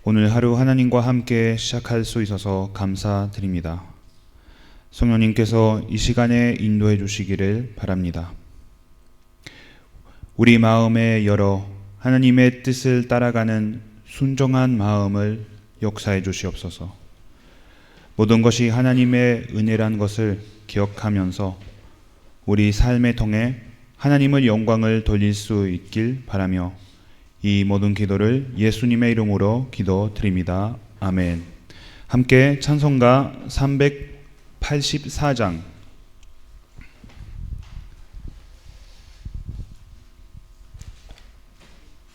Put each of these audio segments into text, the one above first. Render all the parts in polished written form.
오늘 하루 하나님과 함께 시작할 수 있어서 감사드립니다. 성령님께서 이 시간에 인도해 주시기를 바랍니다. 우리 마음에 열어 하나님의 뜻을 따라가는 순종한 마음을 역사해 주시옵소서. 모든 것이 하나님의 은혜란 것을 기억하면서 우리 삶에 통해 하나님의 영광을 돌릴 수 있길 바라며 이 모든 기도를 예수님의 이름으로 기도드립니다. 아멘. 함께 찬송가 384장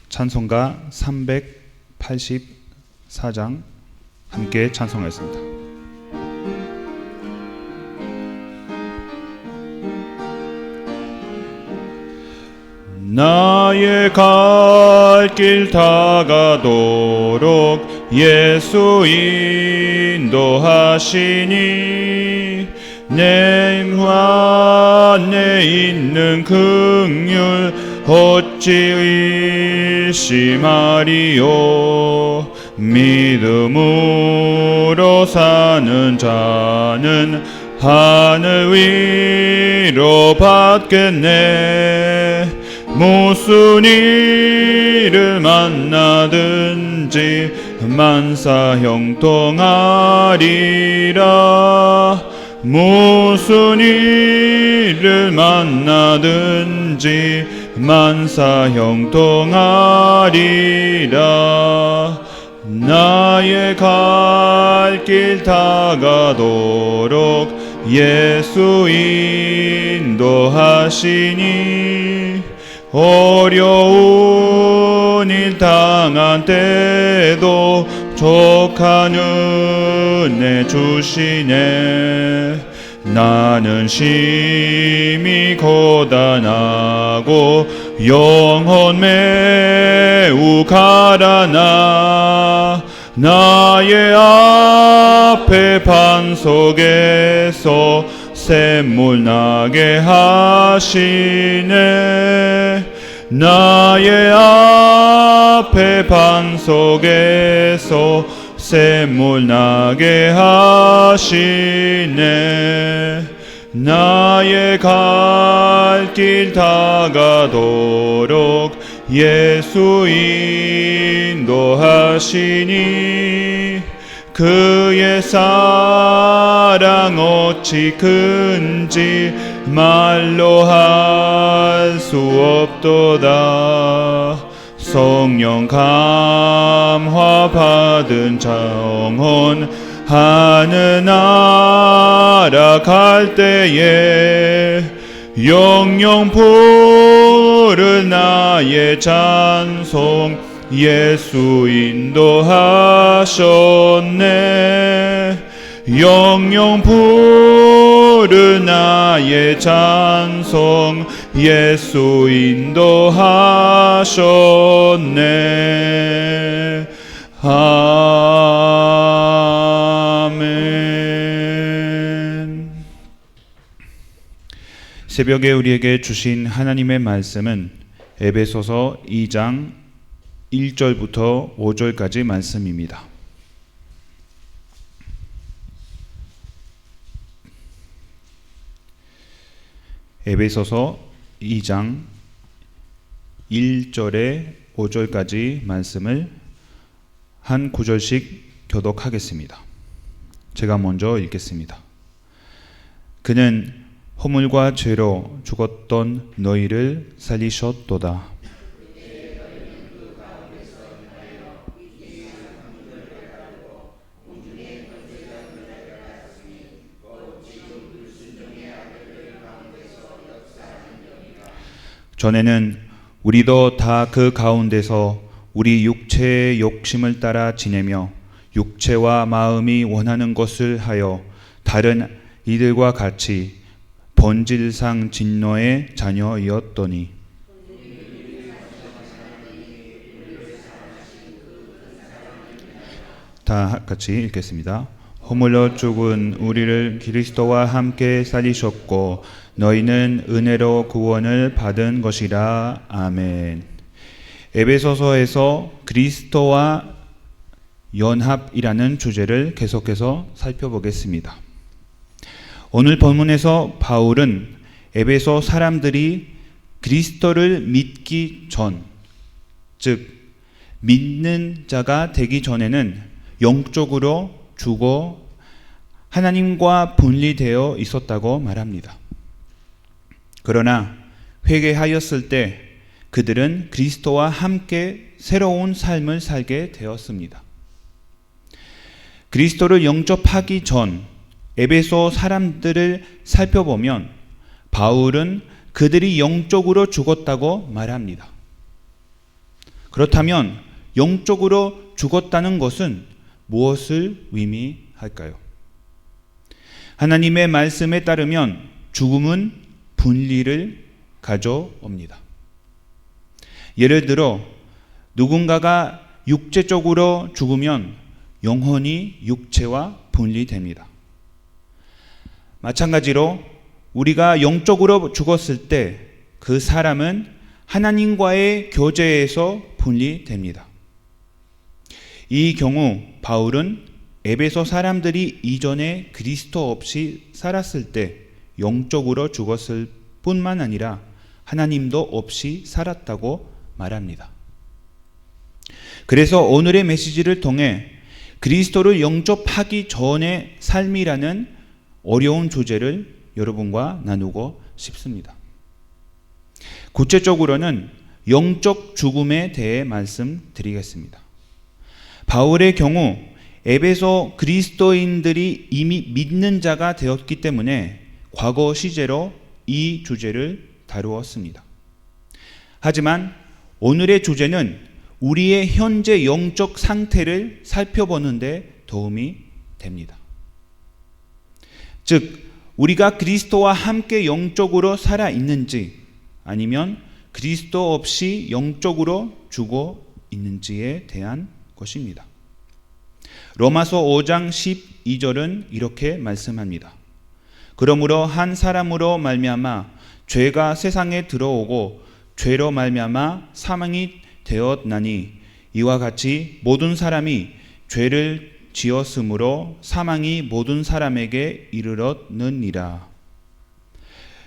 찬송가 384장 함께 찬송하겠습니다. 나의 갈 길 다가도록 예수 인도하시니 내 안에 있는 긍휼 어찌 의심하리요. 믿음으로 사는 자는 하늘 위로 받겠네. 무슨 일을 만나든지 만사 형통하리라. 무슨 일을 만나든지 만사 형통하리라. 나의 갈 길 다가도록 예수 인도하시니 어려운 일 당한 때도 족한 은혜 주시네. 나는 심히 고단하고 영혼 매우 가라나 나의 앞에 반석에서 샘물 나게 하시네. 나의 앞에 반석에서 샘물 나게 하시네. 나의 갈 길 다가도록 예수 인도하시니 그의 사랑 어찌 큰지 말로 할 수 없도다. 성령 감화 받은 정혼 하늘 날아갈 때에 영영 부를 나의 찬송 예수 인도하셨네. 영영 부를 나의 찬송 예수 인도하셨네. 아멘. 새벽에 우리에게 주신 하나님의 말씀은 에베소서 2장 1절부터 5절까지 말씀입니다. 에베소서 2장 1절에 5절까지 말씀을 한 구절씩 교독하겠습니다. 제가 먼저 읽겠습니다. 그는 허물과 죄로 죽었던 너희를 살리셨도다. 전에는 우리도 다 그 가운데서 우리 육체의 욕심을 따라 지내며 육체와 마음이 원하는 것을 하여 다른 이들과 같이 본질상 진노의 자녀이었더니 다 같이 읽겠습니다. 허물로 죽은 우리를 그리스도와 함께 살리셨고 너희는 은혜로 구원을 받은 것이라. 아멘. 에베소서에서 그리스도와 연합이라는 주제를 계속해서 살펴보겠습니다. 오늘 본문에서 바울은 에베소 사람들이 그리스도를 믿기 전, 즉 믿는 자가 되기 전에는 영적으로 죽어 하나님과 분리되어 있었다고 말합니다. 그러나 회개하였을 때 그들은 그리스도와 함께 새로운 삶을 살게 되었습니다. 그리스도를 영접하기 전 에베소 사람들을 살펴보면 바울은 그들이 영적으로 죽었다고 말합니다. 그렇다면 영적으로 죽었다는 것은 무엇을 의미할까요? 하나님의 말씀에 따르면 죽음은 분리를 가져옵니다. 예를 들어 누군가가 육체적으로 죽으면 영혼이 육체와 분리됩니다. 마찬가지로 우리가 영적으로 죽었을 때 그 사람은 하나님과의 교제에서 분리됩니다. 이 경우 바울은 에베소 사람들이 이전에 그리스도 없이 살았을 때 영적으로 죽었을 뿐만 아니라 하나님도 없이 살았다고 말합니다. 그래서 오늘의 메시지를 통해 그리스도를 영접하기 전의 삶이라는 어려운 주제를 여러분과 나누고 싶습니다. 구체적으로는 영적 죽음에 대해 말씀드리겠습니다. 바울의 경우 에베소 그리스도인들이 이미 믿는 자가 되었기 때문에 과거 시제로 이 주제를 다루었습니다. 하지만 오늘의 주제는 우리의 현재 영적 상태를 살펴보는 데 도움이 됩니다. 즉, 우리가 그리스도와 함께 영적으로 살아 있는지 아니면 그리스도 없이 영적으로 죽어 있는지에 대한 것입니다. 로마서 5장 12절은 이렇게 말씀합니다. 그러므로 한 사람으로 말미암아 죄가 세상에 들어오고 죄로 말미암아 사망이 되었나니 이와 같이 모든 사람이 죄를 지었으므로 사망이 모든 사람에게 이르렀느니라.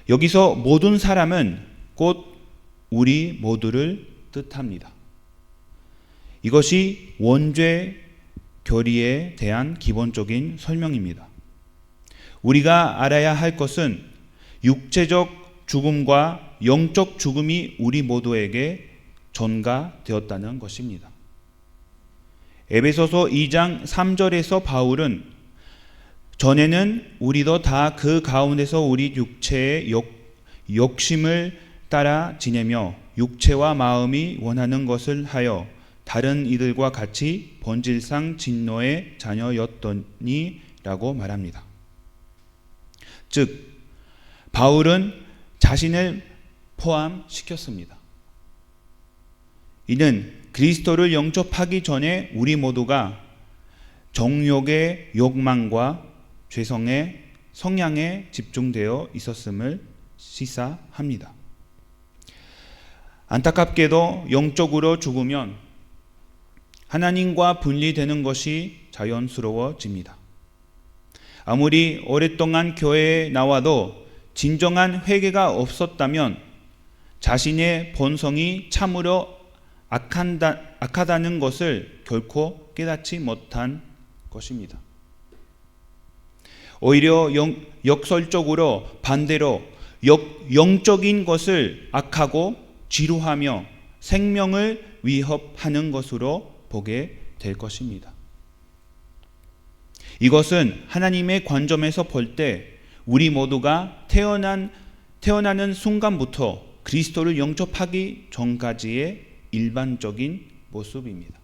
여기서 모든 사람은 곧 우리 모두를 뜻합니다. 이것이 원죄 결의에 대한 기본적인 설명입니다. 우리가 알아야 할 것은 육체적 죽음과 영적 죽음이 우리 모두에게 전가되었다는 것입니다. 에베소서 2장 3절에서 바울은 전에는 우리도 다 그 가운데서 우리 육체의 욕심을 따라 지내며 육체와 마음이 원하는 것을 하여 다른 이들과 같이 본질상 진노의 자녀였더니 라고 말합니다. 즉, 바울은 자신을 포함시켰습니다. 이는 그리스도를 영접하기 전에 우리 모두가 정욕의 욕망과 죄성의 성향에 집중되어 있었음을 시사합니다. 안타깝게도 영적으로 죽으면 하나님과 분리되는 것이 자연스러워집니다. 아무리 오랫동안 교회에 나와도 진정한 회개가 없었다면 자신의 본성이 참으로 악하다는 것을 결코 깨닫지 못한 것입니다. 오히려 역설적으로 반대로 영적인 것을 악하고 지루하며 생명을 위협하는 것으로 보게 될 것입니다. 이것은 하나님의 관점에서 볼 때 우리 모두가 태어나는 순간부터 그리스도를 영접하기 전까지의 일반적인 모습입니다.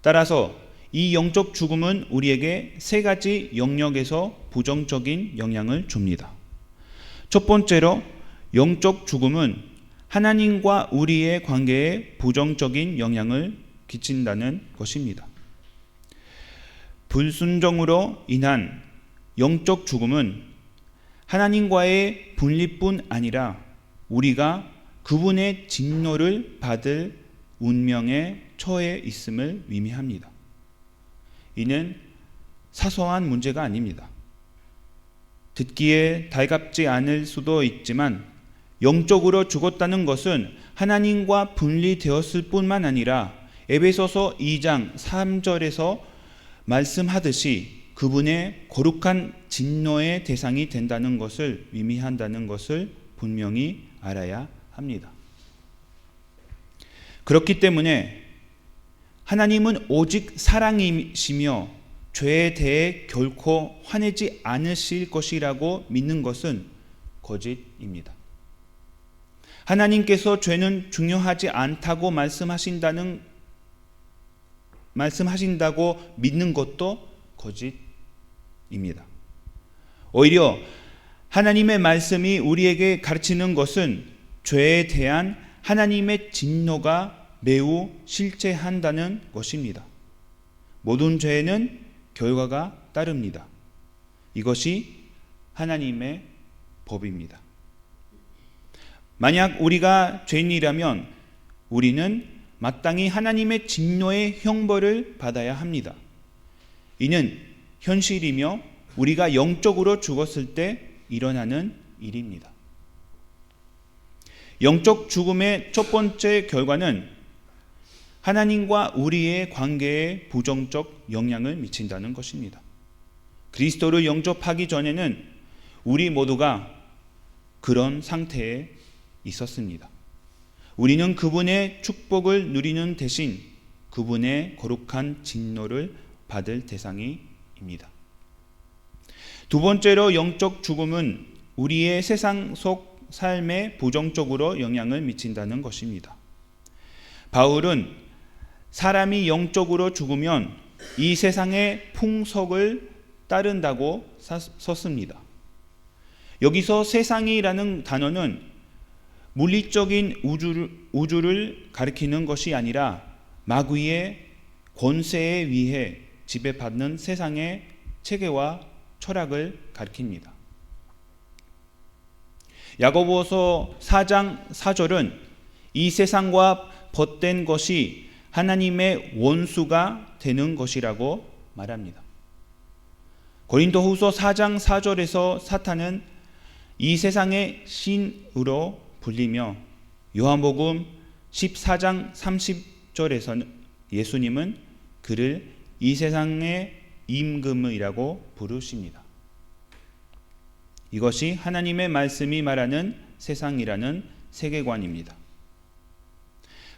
따라서 이 영적 죽음은 우리에게 세 가지 영역에서 부정적인 영향을 줍니다. 첫 번째로 영적 죽음은 하나님과 우리의 관계에 부정적인 영향을 끼친다는 것입니다. 불순종으로 인한 영적 죽음은 하나님과의 분리뿐 아니라 우리가 그분의 진노를 받을 운명에 처해 있음을 의미합니다. 이는 사소한 문제가 아닙니다. 듣기에 달갑지 않을 수도 있지만 영적으로 죽었다는 것은 하나님과 분리되었을 뿐만 아니라 에베소서 2장 3절에서 말씀하듯이 그분의 거룩한 진노의 대상이 된다는 것을 의미한다는 것을 분명히 알아야 합니다. 그렇기 때문에 하나님은 오직 사랑이시며 죄에 대해 결코 화내지 않으실 것이라고 믿는 것은 거짓입니다. 하나님께서 죄는 중요하지 않다고 말씀하신다고 믿는 것도 거짓입니다. 오히려 하나님의 말씀이 우리에게 가르치는 것은 죄에 대한 하나님의 진노가 매우 실제한다는 것입니다. 모든 죄에는 결과가 따릅니다. 이것이 하나님의 법입니다. 만약 우리가 죄인이라면 우리는 마땅히 하나님의 진노의 형벌을 받아야 합니다. 이는 현실이며 우리가 영적으로 죽었을 때 일어나는 일입니다. 영적 죽음의 첫 번째 결과는 하나님과 우리의 관계에 부정적 영향을 미친다는 것입니다. 그리스도를 영접하기 전에는 우리 모두가 그런 상태에 있었습니다. 우리는 그분의 축복을 누리는 대신 그분의 거룩한 진노를 받을 대상입니다. 두 번째로 영적 죽음은 우리의 세상 속 삶에 부정적으로 영향을 미친다는 것입니다. 바울은 사람이 영적으로 죽으면 이 세상의 풍속을 따른다고 썼습니다. 여기서 세상이라는 단어는 물리적인 우주를 가리키는 것이 아니라 마귀의 권세에 의해 지배받는 세상의 체계와 철학을 가리킵니다. 야고보서 4장 4절은 이 세상과 벗된 것이 하나님의 원수가 되는 것이라고 말합니다. 고린도후서 4장 4절에서 사탄은 이 세상의 신으로 불리며 요한복음 14장 30절에서는 예수님은 그를 이 세상의 임금이라고 부르십니다. 이것이 하나님의 말씀이 말하는 세상이라는 세계관입니다.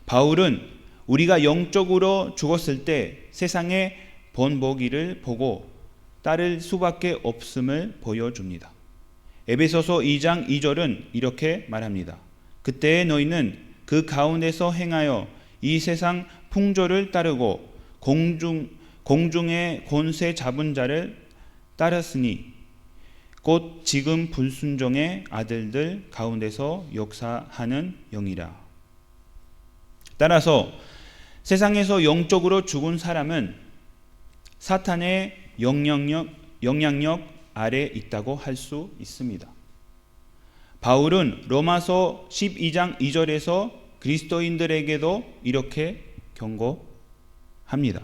바울은 우리가 영적으로 죽었을 때 세상의 번복이를 보고 따를 수밖에 없음을 보여줍니다. 에베소서 2장 2절은 이렇게 말합니다. 그때 너희는 그 가운데서 행하여 이 세상 풍조를 따르고 공중의 권세 잡은 자를 따랐으니 곧 지금 불순종의 아들들 가운데서 역사하는 영이라. 따라서 세상에서 영적으로 죽은 사람은 사탄의 영향력 아래 있다고 할 수 있습니다. 바울은 로마서 12장 2절에서 그리스도인들에게도 이렇게 경고합니다.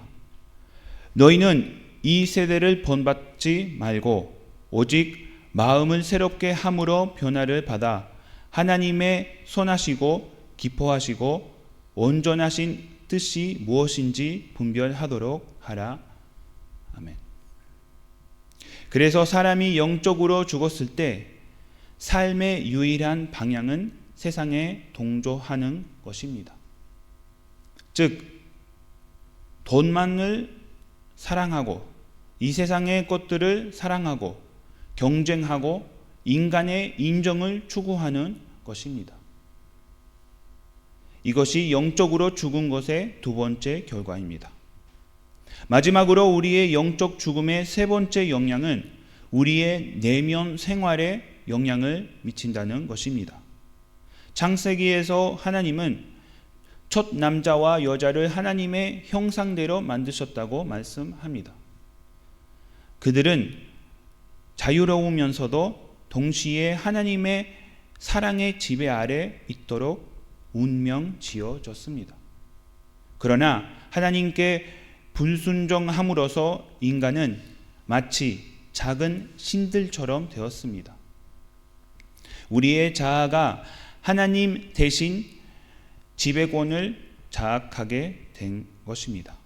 너희는 이 세대를 본받지 말고 오직 마음을 새롭게 함으로 변화를 받아 하나님의 선하시고 기뻐하시고 온전하신 뜻이 무엇인지 분별하도록 하라. 아멘. 그래서 사람이 영적으로 죽었을 때 삶의 유일한 방향은 세상에 동조하는 것입니다. 즉 돈만을 사랑하고 이 세상의 것들을 사랑하고 경쟁하고 인간의 인정을 추구하는 것입니다. 이것이 영적으로 죽은 것의 두 번째 결과입니다. 마지막으로 우리의 영적 죽음의 세 번째 영향은 우리의 내면 생활에 영향을 미친다는 것입니다. 창세기에서 하나님은 첫 남자와 여자를 하나님의 형상대로 만드셨다고 말씀합니다. 그들은 자유로우면서도 동시에 하나님의 사랑의 지배 아래 있도록 운명 지어졌습니다. 그러나 하나님께 불순종함으로써 인간은 마치 작은 신들처럼 되었습니다. 우리의 자아가 하나님 대신 지배권을 장악하게 된 것입니다.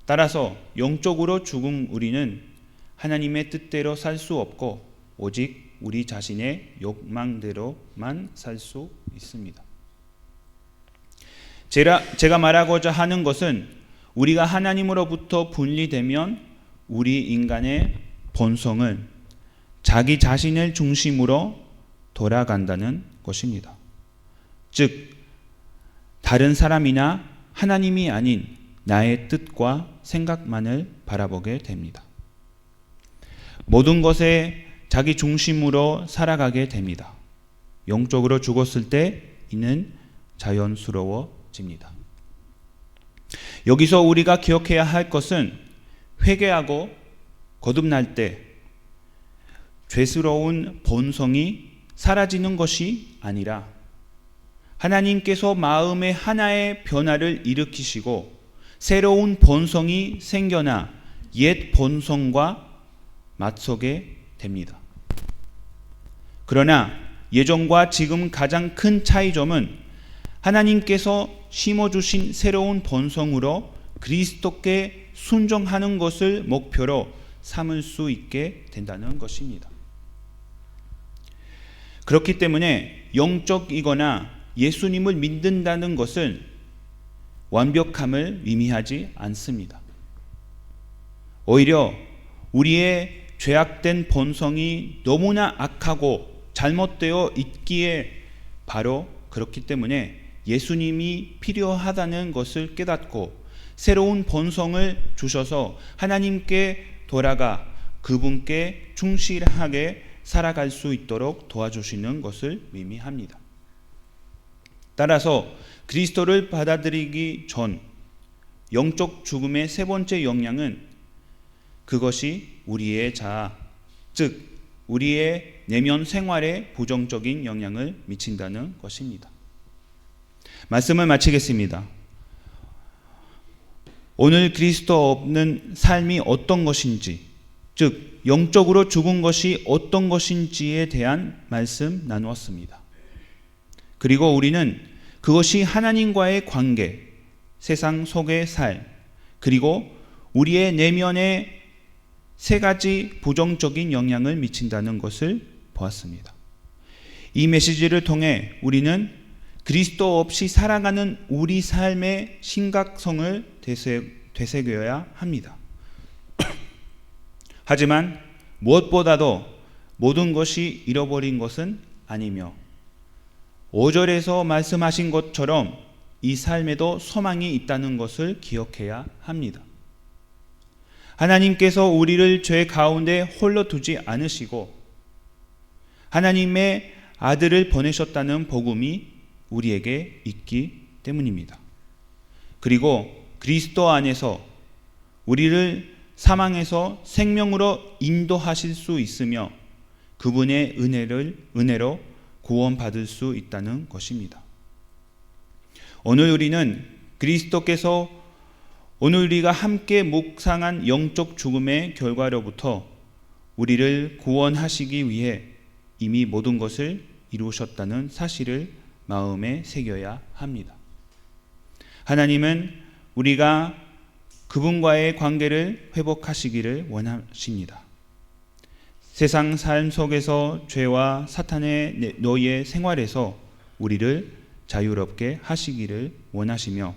따라서 영적으로 죽은 우리는 하나님의 뜻대로 살 수 없고 오직 우리 자신의 욕망대로만 살 수 있습니다. 제가 말하고자 하는 것은 우리가 하나님으로부터 분리되면 우리 인간의 본성은 자기 자신을 중심으로 돌아간다는 것입니다. 즉, 다른 사람이나 하나님이 아닌 나의 뜻과 생각만을 바라보게 됩니다. 모든 것에 자기 중심으로 살아가게 됩니다. 영적으로 죽었을 때 이는 자연스러워집니다. 여기서 우리가 기억해야 할 것은 회개하고 거듭날 때 죄스러운 본성이 사라지는 것이 아니라 하나님께서 마음의 하나의 변화를 일으키시고 새로운 본성이 생겨나 옛 본성과 맞서게 됩니다. 그러나 예전과 지금 가장 큰 차이점은 하나님께서 심어주신 새로운 본성으로 그리스도께 순종하는 것을 목표로 삼을 수 있게 된다는 것입니다. 그렇기 때문에 영적이거나 예수님을 믿는다는 것은 완벽함을 의미하지 않습니다. 오히려 우리의 죄악된 본성이 너무나 악하고 잘못되어 있기에 바로 그렇기 때문에 예수님이 필요하다는 것을 깨닫고 새로운 본성을 주셔서 하나님께 돌아가 그분께 충실하게 살아갈 수 있도록 도와주시는 것을 의미합니다. 따라서 그리스도를 받아들이기 전 영적 죽음의 세 번째 영향은 그것이 우리의 자아, 즉 우리의 내면 생활에 부정적인 영향을 미친다는 것입니다. 말씀을 마치겠습니다. 오늘 그리스도 없는 삶이 어떤 것인지, 즉 영적으로 죽은 것이 어떤 것인지에 대한 말씀 나누었습니다. 그리고 우리는 그것이 하나님과의 관계, 세상 속의 삶, 그리고 우리의 내면에 세 가지 부정적인 영향을 미친다는 것을 보았습니다. 이 메시지를 통해 우리는 그리스도 없이 살아가는 우리 삶의 심각성을 되새겨야 합니다. 하지만 무엇보다도 모든 것이 잃어버린 것은 아니며 5절에서 말씀하신 것처럼 이 삶에도 소망이 있다는 것을 기억해야 합니다. 하나님께서 우리를 죄 가운데 홀로 두지 않으시고 하나님의 아들을 보내셨다는 복음이 우리에게 있기 때문입니다. 그리고 그리스도 안에서 우리를 사망에서 생명으로 인도하실 수 있으며 그분의 은혜로 구원받을 수 있다는 것입니다. 오늘 우리가 함께 묵상한 영적 죽음의 결과로부터 우리를 구원하시기 위해 이미 모든 것을 이루셨다는 사실을 마음에 새겨야 합니다. 하나님은 우리가 그분과의 관계를 회복하시기를 원하십니다. 세상 삶 속에서 죄와 사탄의 노예 생활에서 우리를 자유롭게 하시기를 원하시며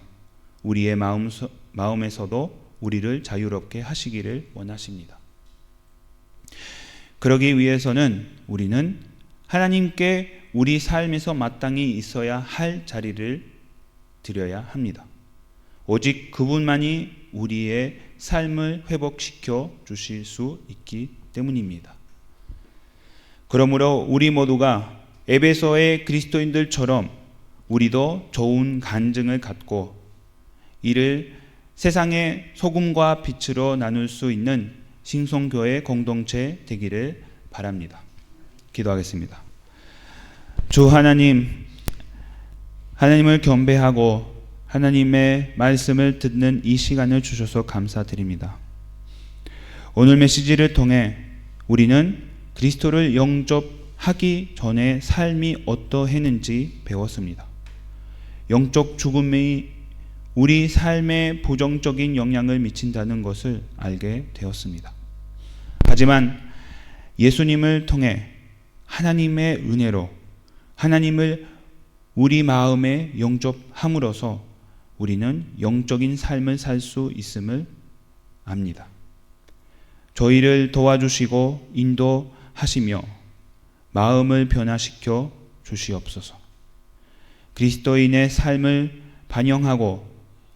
우리의 마음에서도 우리를 자유롭게 하시기를 원하십니다. 그러기 위해서는 우리는 하나님께 우리 삶에서 마땅히 있어야 할 자리를 드려야 합니다. 오직 그분만이 우리의 삶을 회복시켜 주실 수 있기 때문입니다. 그러므로 우리 모두가 에베소의 그리스도인들처럼 우리도 좋은 간증을 갖고 이를 세상의 소금과 빛으로 나눌 수 있는 신성교회 공동체 되기를 바랍니다. 기도하겠습니다. 주 하나님을 경배하고 하나님의 말씀을 듣는 이 시간을 주셔서 감사드립니다. 오늘 메시지를 통해 우리는 그리스도를 영접하기 전에 삶이 어떠했는지 배웠습니다. 영적 죽음이 우리 삶에 부정적인 영향을 미친다는 것을 알게 되었습니다. 하지만 예수님을 통해 하나님의 은혜로 하나님을 우리 마음에 영접함으로써 우리는 영적인 삶을 살 수 있음을 압니다. 저희를 도와주시고 인도하시며 마음을 변화시켜 주시옵소서. 그리스도인의 삶을 반영하고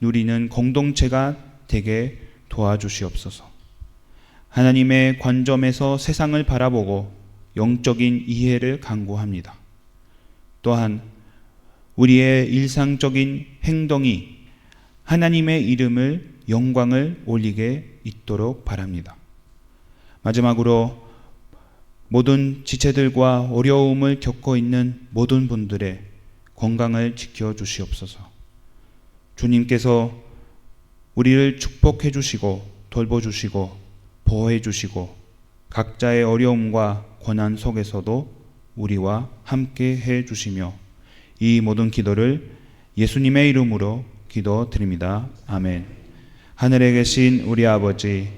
누리는 공동체가 되게 도와주시옵소서. 하나님의 관점에서 세상을 바라보고 영적인 이해를 강구합니다. 또한 우리의 일상적인 행동이 하나님의 이름을 영광을 올리게 있도록 바랍니다. 마지막으로 모든 지체들과 어려움을 겪고 있는 모든 분들의 건강을 지켜주시옵소서. 주님께서 우리를 축복해 주시고 돌보주시고 보호해 주시고 각자의 어려움과 고난 속에서도 우리와 함께 해 주시며 이 모든 기도를 예수님의 이름으로 기도드립니다. 아멘. 하늘에 계신 우리 아버지,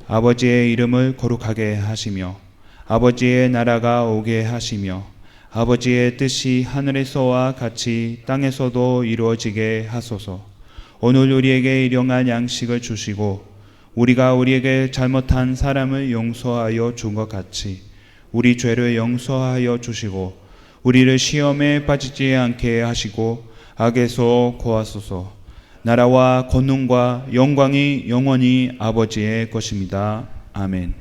아버지의 이름을 거룩하게 하시며 아버지의 나라가 오게 하시며 아버지의 뜻이 하늘에서와 같이 땅에서도 이루어지게 하소서. 오늘 우리에게 일용할 양식을 주시고 우리가 우리에게 잘못한 사람을 용서하여 준 것 같이 우리 죄를 용서하여 주시고 우리를 시험에 빠지지 않게 하시고 악에서 구하소서. 나라와 권능과 영광이 영원히 아버지의 것입니다. 아멘.